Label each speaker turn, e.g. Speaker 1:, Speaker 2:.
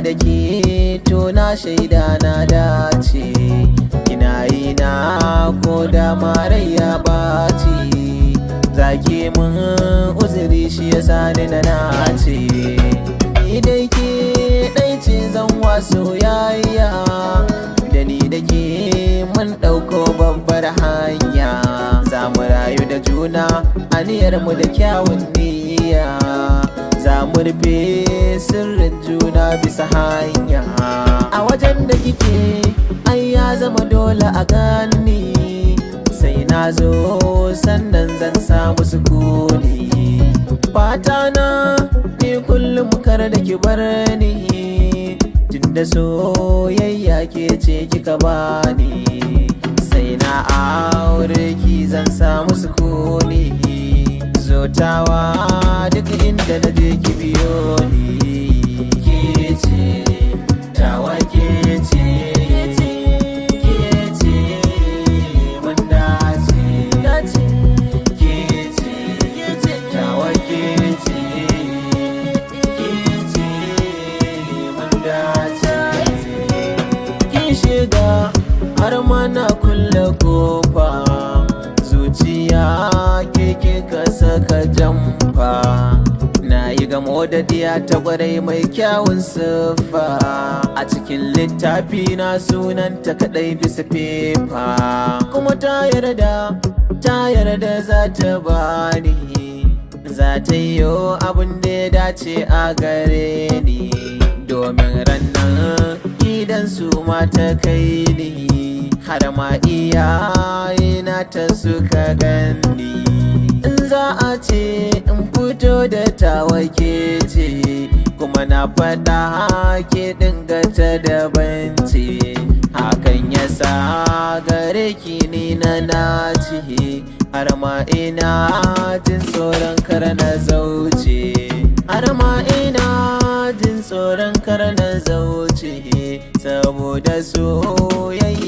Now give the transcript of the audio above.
Speaker 1: da ke to na shaida na dace, ina yi na ko da marai ya ɓaci, zaki mun uzuri shi ya sani na nace. Ni dai ke ɗai ce zan waso yayya, da ni da ke mun ɗauko babbar hanya, za mu rayu da juna aniyarmu da kyawun niyya, za mu rufe sirrin juna bisa hanya. A wajen da kike ai ya zama dole a gani, sai na zo sannan zan samu sukuni. Fata na ni kullum kar da ki bar ni, tunda soyayya ke ce kika bani, sai na aure ki zan samu sukuni. Zotawa duk inda na je ki biyo ni, ke ce tawa, ke ce mun dace, ke ce tawa, ke ce mun dace. Kin shiga har mana kulle kofa, zuciya keke ka saka jamfa, na yi gamo da diya ta kwarai mai kyawun siffa, a cikin littafi na sunanta kadai bisa fefa, kuma ta yarda za ta bani, za ta yi abin da ya dace a gare ni, domin rannan idan su mata kai ni, har ma iyayena ta suka gani. In za a ce in fito da tawa ke ce, kuma na faɗa ke dinga ta daban ce, hakan ya sa gare ki ni na nace, har ma ina jin tsoron kar na zauce, har ma ina jin tsoron kar na zauce, saboda soyayya